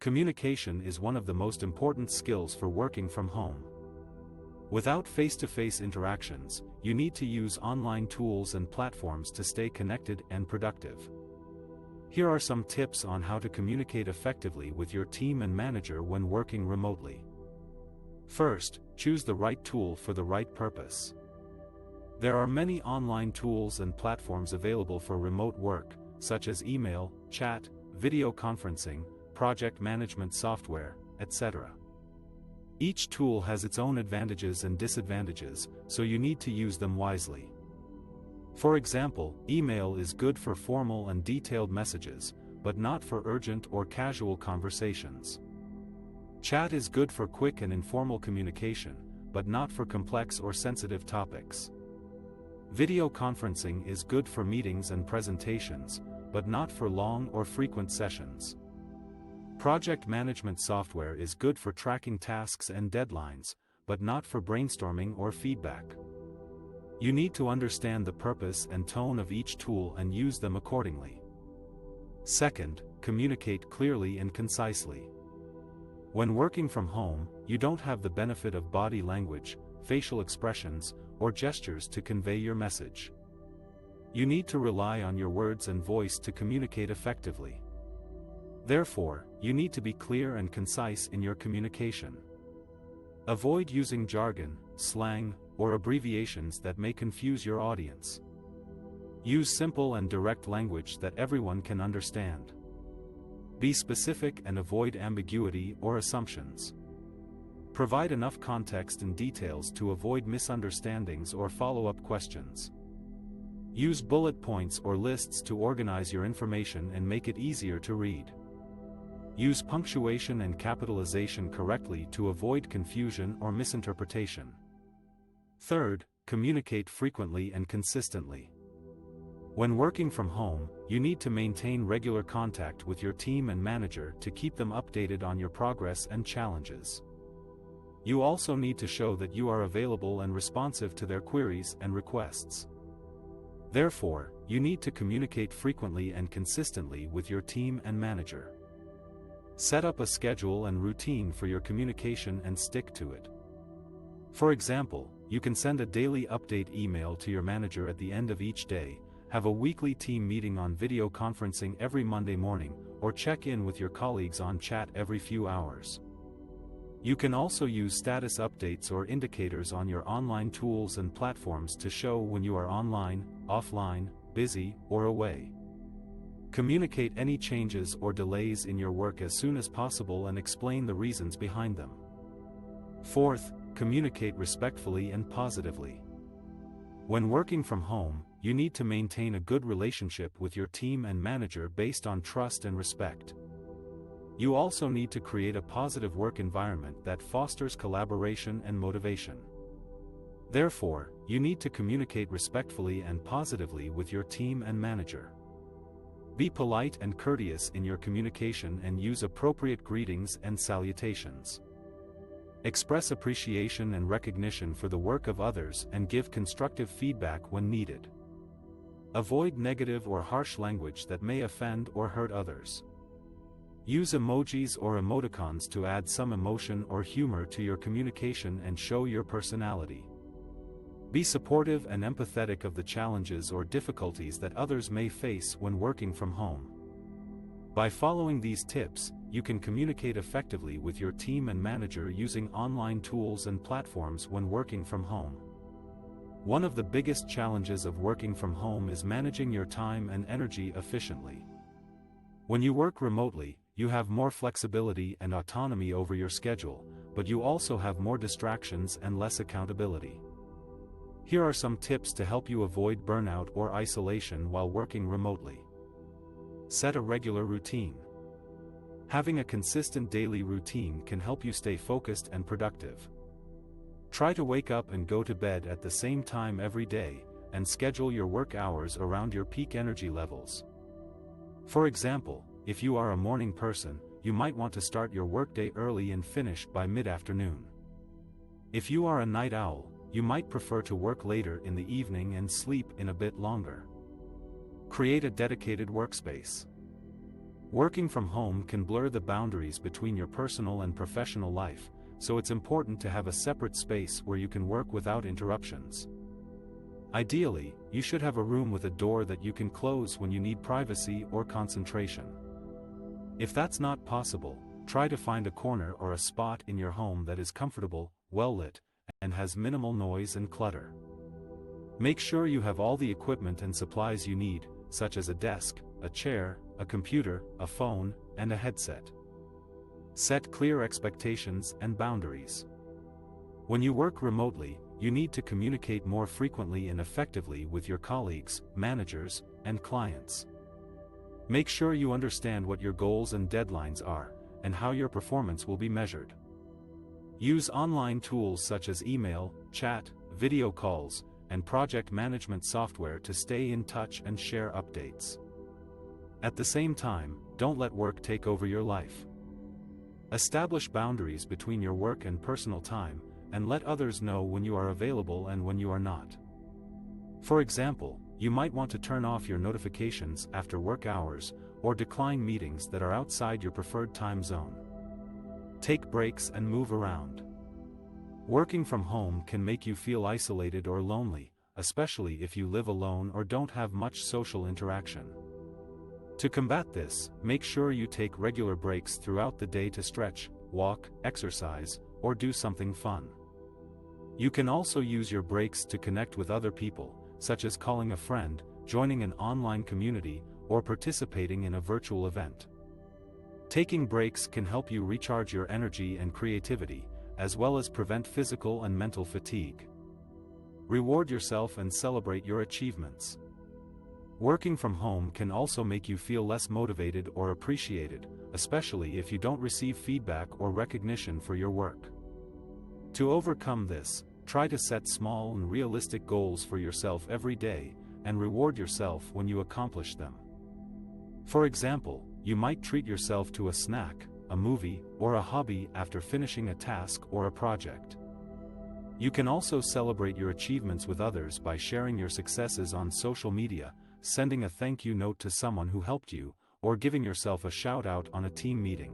Communication is one of the most important skills for working from home. Without face-to-face interactions, you need to use online tools and platforms to stay connected and productive. Here are some tips on how to communicate effectively with your team and manager when working remotely. First, choose the right tool for the right purpose. There are many online tools and platforms available for remote work, such as email, chat, video conferencing, project management software, etc. Each tool has its own advantages and disadvantages, so you need to use them wisely. For example, email is good for formal and detailed messages, but not for urgent or casual conversations. Chat is good for quick and informal communication, but not for complex or sensitive topics. Video conferencing is good for meetings and presentations, but not for long or frequent sessions. Project management software is good for tracking tasks and deadlines, but not for brainstorming or feedback. You need to understand the purpose and tone of each tool and use them accordingly. Second, communicate clearly and concisely. When working from home, you don't have the benefit of body language, facial expressions, or gestures to convey your message. You need to rely on your words and voice to communicate effectively. Therefore, you need to be clear and concise in your communication. Avoid using jargon, slang, or abbreviations that may confuse your audience. Use simple and direct language that everyone can understand. Be specific and avoid ambiguity or assumptions. Provide enough context and details to avoid misunderstandings or follow-up questions. Use bullet points or lists to organize your information and make it easier to read. Use punctuation and capitalization correctly to avoid confusion or misinterpretation. Third, communicate frequently and consistently. When working from home, you need to maintain regular contact with your team and manager to keep them updated on your progress and challenges. You also need to show that you are available and responsive to their queries and requests. Therefore, you need to communicate frequently and consistently with your team and manager. Set up a schedule and routine for your communication and stick to it. For example, you can send a daily update email to your manager at the end of each day, have a weekly team meeting on video conferencing every Monday morning, or check in with your colleagues on chat every few hours. You can also use status updates or indicators on your online tools and platforms to show when you are online, offline, busy, or away. Communicate any changes or delays in your work as soon as possible and explain the reasons behind them. Fourth, communicate respectfully and positively. When working from home, you need to maintain a good relationship with your team and manager based on trust and respect. You also need to create a positive work environment that fosters collaboration and motivation. Therefore, you need to communicate respectfully and positively with your team and manager. Be polite and courteous in your communication and use appropriate greetings and salutations. Express appreciation and recognition for the work of others and give constructive feedback when needed. Avoid negative or harsh language that may offend or hurt others. Use emojis or emoticons to add some emotion or humor to your communication and show your personality. Be supportive and empathetic of the challenges or difficulties that others may face when working from home. By following these tips, you can communicate effectively with your team and manager using online tools and platforms when working from home. One of the biggest challenges of working from home is managing your time and energy efficiently. When you work remotely, you have more flexibility and autonomy over your schedule, but you also have more distractions and less accountability. Here are some tips to help you avoid burnout or isolation while working remotely. Set a regular routine. Having a consistent daily routine can help you stay focused and productive. Try to wake up and go to bed at the same time every day, and schedule your work hours around your peak energy levels. For example, if you are a morning person, you might want to start your workday early and finish by mid-afternoon. If you are a night owl, you might prefer to work later in the evening and sleep in a bit longer. Create a dedicated workspace. Working from home can blur the boundaries between your personal and professional life, so it's important to have a separate space where you can work without interruptions. Ideally, you should have a room with a door that you can close when you need privacy or concentration. If that's not possible, try to find a corner or a spot in your home that is comfortable, well lit, and has minimal noise and clutter. Make sure you have all the equipment and supplies you need, such as a desk, a chair, a computer, a phone, and a headset. Set clear expectations and boundaries. When you work remotely, you need to communicate more frequently and effectively with your colleagues, managers, and clients. Make sure you understand what your goals and deadlines are, and how your performance will be measured. Use online tools such as email, chat, video calls, and project management software to stay in touch and share updates. At the same time, don't let work take over your life. Establish boundaries between your work and personal time, and let others know when you are available and when you are not. For example, you might want to turn off your notifications after work hours, or decline meetings that are outside your preferred time zone. Take breaks and move around. Working from home can make you feel isolated or lonely, especially if you live alone or don't have much social interaction. To combat this, make sure you take regular breaks throughout the day to stretch, walk, exercise, or do something fun. You can also use your breaks to connect with other people, such as calling a friend, joining an online community, or participating in a virtual event. Taking breaks can help you recharge your energy and creativity, as well as prevent physical and mental fatigue. Reward yourself and celebrate your achievements. Working from home can also make you feel less motivated or appreciated, especially if you don't receive feedback or recognition for your work. To overcome this, try to set small and realistic goals for yourself every day, and reward yourself when you accomplish them. For example, you might treat yourself to a snack, a movie, or a hobby after finishing a task or a project. You can also celebrate your achievements with others by sharing your successes on social media, sending a thank you note to someone who helped you, or giving yourself a shout out on a team meeting.